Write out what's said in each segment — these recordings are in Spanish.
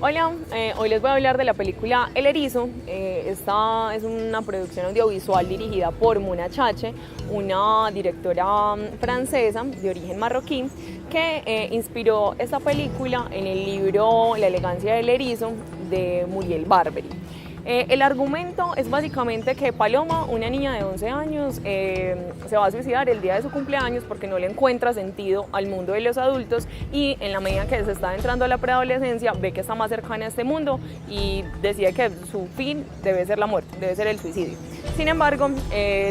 Hola, hoy les voy a hablar de la película El Erizo. Esta es una producción audiovisual dirigida por Muna Chache, una directora francesa de origen marroquí que inspiró esta película en el libro La elegancia del erizo de Muriel Barberi. El argumento es básicamente que Paloma, una niña de 11 años, se va a suicidar el día de su cumpleaños porque no le encuentra sentido al mundo de los adultos y en la medida que se está entrando a la preadolescencia ve que está más cercana a este mundo y decide que su fin debe ser la muerte, debe ser el suicidio. Sin embargo,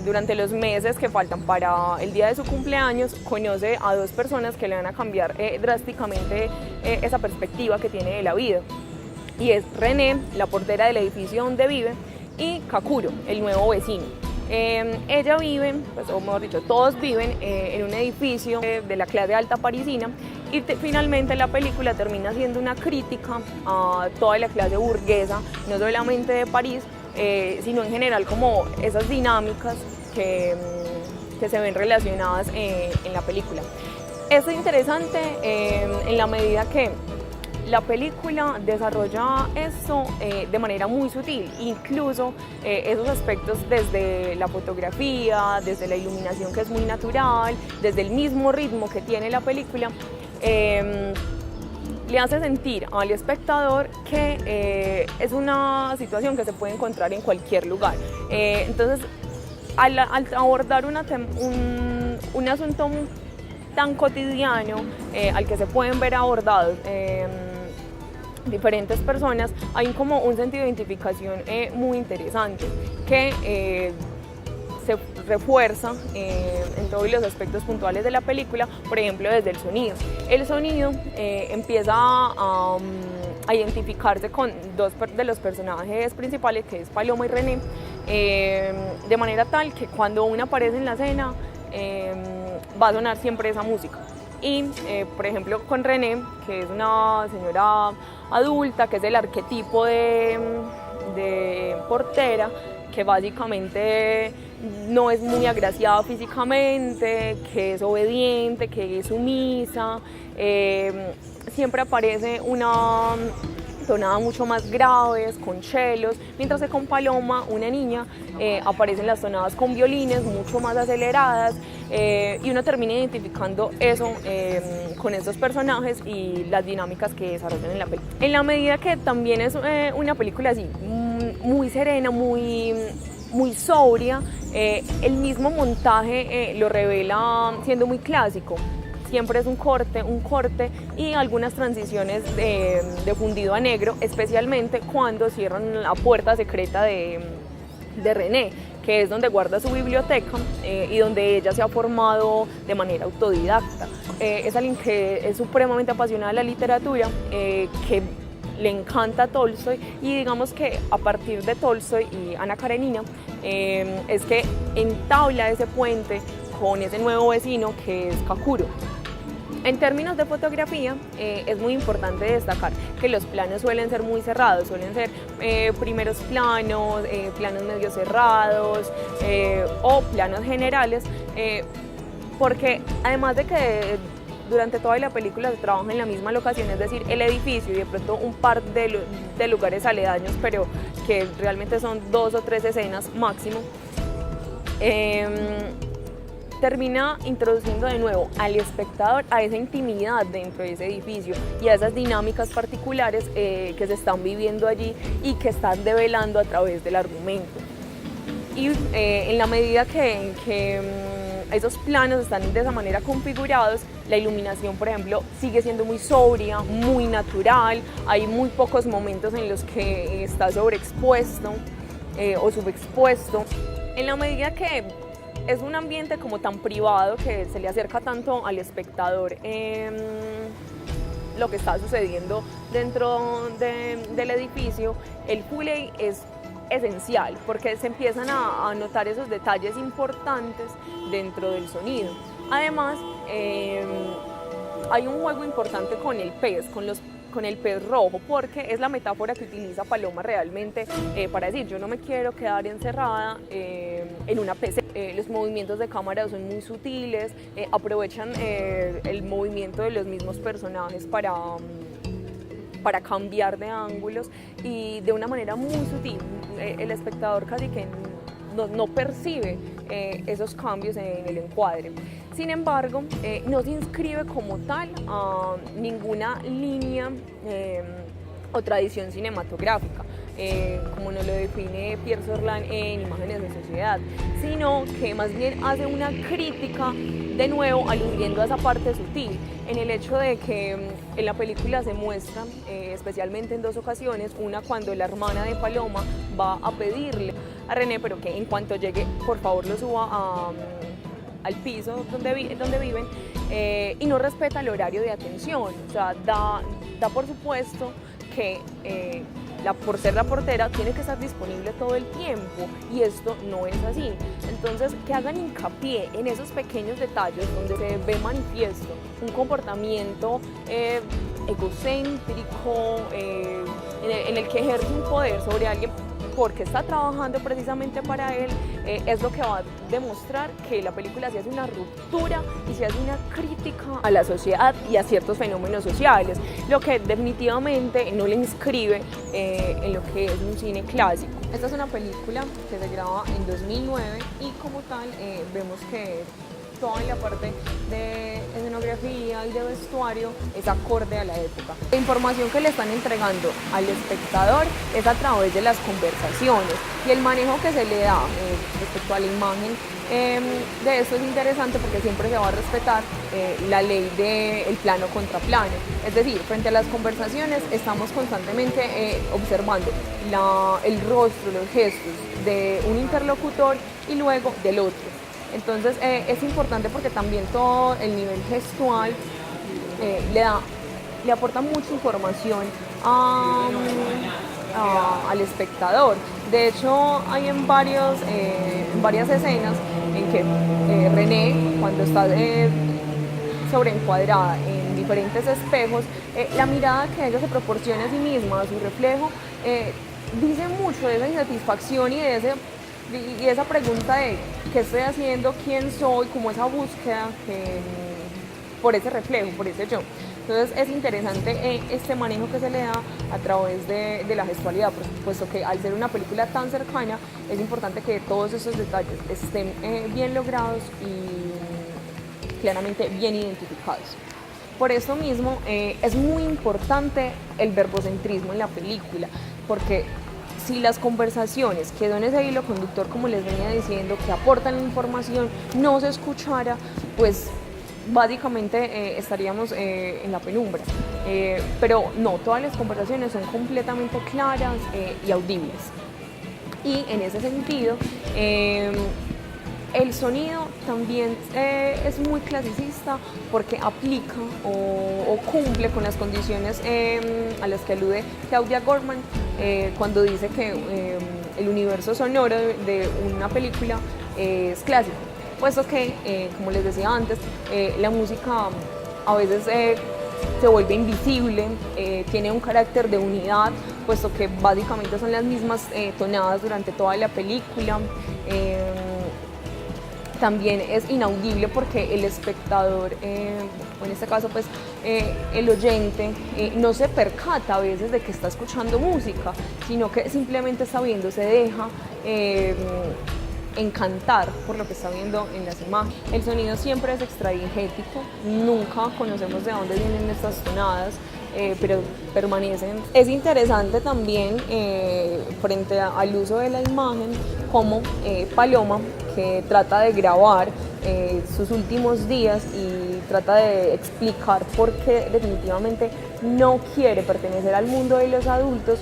durante los meses que faltan para el día de su cumpleaños, conoce a dos personas que le van a cambiar drásticamente esa perspectiva que tiene de la vida. Y es René, la portera del edificio donde vive, y Kakuro, el nuevo vecino. Ella vive, pues, o mejor dicho, todos viven en un edificio de la clase alta parisina y finalmente la película termina siendo una crítica a toda la clase burguesa, no solamente de París, sino en general como esas dinámicas que se ven relacionadas en la película. Es interesante en la medida que la película desarrolla esto de manera muy sutil, incluso esos aspectos desde la fotografía, desde la iluminación que es muy natural, desde el mismo ritmo que tiene la película, le hace sentir al espectador que es una situación que se puede encontrar en cualquier lugar. Entonces, al abordar un asunto tan cotidiano al que se pueden ver abordados diferentes personas, hay como un sentido de identificación muy interesante que se refuerza en todos los aspectos puntuales de la película, por ejemplo desde el sonido. El sonido empieza a identificarse con dos de los personajes principales, que es Paloma y René, de manera tal que cuando uno aparece en la escena va a sonar siempre esa música. Y, por ejemplo, con René, que es una señora adulta, que es el arquetipo de portera, que básicamente no es muy agraciada físicamente, que es obediente, que es sumisa, siempre aparece una tonada mucho más graves, con chelos, mientras que con Paloma, una niña, aparecen las tonadas con violines mucho más aceleradas, y uno termina identificando eso con estos personajes y las dinámicas que desarrollan en la película. En la medida que también es una película así, muy serena, muy sobria, el mismo montaje lo revela siendo muy clásico. Siempre es un corte y algunas transiciones de fundido a negro, especialmente cuando cierran la puerta secreta de René, que es donde guarda su biblioteca y donde ella se ha formado de manera autodidacta. Es alguien que es supremamente apasionada de la literatura, que le encanta Tolstoy, y digamos que a partir de Tolstoy y Ana Karenina es que entabla ese puente con ese nuevo vecino que es Kakuro. En términos de fotografía, es muy importante destacar que los planos suelen ser muy cerrados, suelen ser primeros planos, planos medio cerrados o planos generales, porque además de que durante toda la película se trabaja en la misma locación, es decir, el edificio y de pronto un par de lugares aledaños, pero que realmente son 2 o 3 escenas máximo, termina introduciendo de nuevo al espectador a esa intimidad dentro de ese edificio y a esas dinámicas particulares que se están viviendo allí y que están develando a través del argumento. Y en la medida que esos planos están de esa manera configurados, la iluminación, por ejemplo, sigue siendo muy sobria, muy natural, hay muy pocos momentos en los que está sobreexpuesto o subexpuesto. En la medida que es un ambiente como tan privado que se le acerca tanto al espectador lo que está sucediendo dentro del edificio, el Foley es esencial porque se empiezan a notar esos detalles importantes dentro del sonido. Además, hay un juego importante con el pez, con el pez rojo, porque es la metáfora que utiliza Paloma realmente para decir: yo no me quiero quedar encerrada en una pecera. Los movimientos de cámara son muy sutiles, aprovechan el movimiento de los mismos personajes para cambiar de ángulos y de una manera muy sutil. El espectador casi que no percibe esos cambios en el encuadre. Sin embargo, no se inscribe como tal a ninguna línea o tradición cinematográfica, como nos lo define Pierre Sorlán en Imágenes de Sociedad, sino que más bien hace una crítica, de nuevo aludiendo a esa parte sutil, en el hecho de que en la película se muestra, especialmente en dos ocasiones, una cuando la hermana de Paloma va a pedirle a René, pero que en cuanto llegue, por favor lo suba al piso donde viven, y no respeta el horario de atención, o sea, da por supuesto que por ser la portera tiene que estar disponible todo el tiempo, y esto no es así. Entonces, que hagan hincapié en esos pequeños detalles donde se ve manifiesto un comportamiento egocéntrico, en el que ejerce un poder sobre alguien porque está trabajando precisamente para él, es lo que va a demostrar que la película se hace una ruptura y se hace una crítica a la sociedad y a ciertos fenómenos sociales, lo que definitivamente no le inscribe en lo que es un cine clásico. Esta es una película que se graba en 2009 y como tal vemos que toda la parte de escenografía y de vestuario es acorde a la época. La información que le están entregando al espectador es a través de las conversaciones, y el manejo que se le da respecto a la imagen de esto es interesante porque siempre se va a respetar la ley del plano contra plano. Es decir, frente a las conversaciones estamos constantemente observando el rostro, los gestos de un interlocutor y luego del otro. Entonces es importante porque también todo el nivel gestual le aporta mucha información al espectador. De hecho, hay en varias escenas en que René, cuando está sobreencuadrada en diferentes espejos, la mirada que ella se proporciona a sí misma, a su reflejo, dice mucho de esa insatisfacción y esa pregunta de qué estoy haciendo, quién soy, como esa búsqueda por ese reflejo, por ese yo. Entonces es interesante este manejo que se le da a través de la gestualidad, puesto que al ser una película tan cercana es importante que todos esos detalles estén bien logrados y claramente bien identificados. Por eso mismo es muy importante el verbocentrismo en la película, porque si las conversaciones quedó en ese hilo conductor, como les venía diciendo, que aportan la información, no se escuchara, pues básicamente estaríamos en la penumbra. Pero no, todas las conversaciones son completamente claras y audibles. Y en ese sentido, el sonido también es muy clasicista porque aplica o cumple con las condiciones a las que alude Claudia Gorman cuando dice que el universo sonoro de una película es clásico, puesto que, como les decía antes, la música a veces se vuelve invisible, tiene un carácter de unidad, puesto que básicamente son las mismas tonadas durante toda la película. También es inaudible porque el espectador, o en este caso pues el oyente, no se percata a veces de que está escuchando música, sino que simplemente está viendo, se deja encantar por lo que está viendo en las imágenes. El sonido siempre es extradigético, nunca conocemos de dónde vienen estas tonadas, pero permanecen. Es interesante también frente al uso de la imagen como Paloma, que trata de grabar sus últimos días y trata de explicar por qué definitivamente no quiere pertenecer al mundo de los adultos,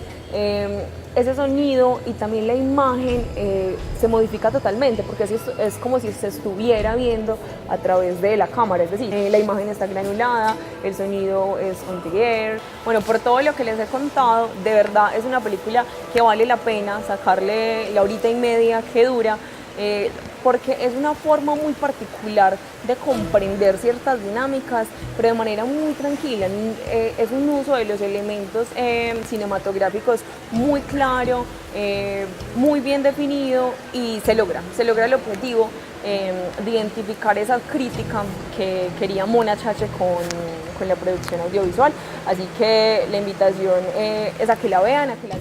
ese sonido y también la imagen se modifica totalmente, porque es como si se estuviera viendo a través de la cámara, es decir, la imagen está granulada, el sonido es on the air. Bueno, por todo lo que les he contado, de verdad es una película que vale la pena sacarle la horita y media que dura porque es una forma muy particular de comprender ciertas dinámicas, pero de manera muy tranquila. Es un uso de los elementos cinematográficos muy claro, muy bien definido, y se logra el objetivo de identificar esa crítica que quería Mona Chache con la producción audiovisual. Así que la invitación es a que la vean, a que la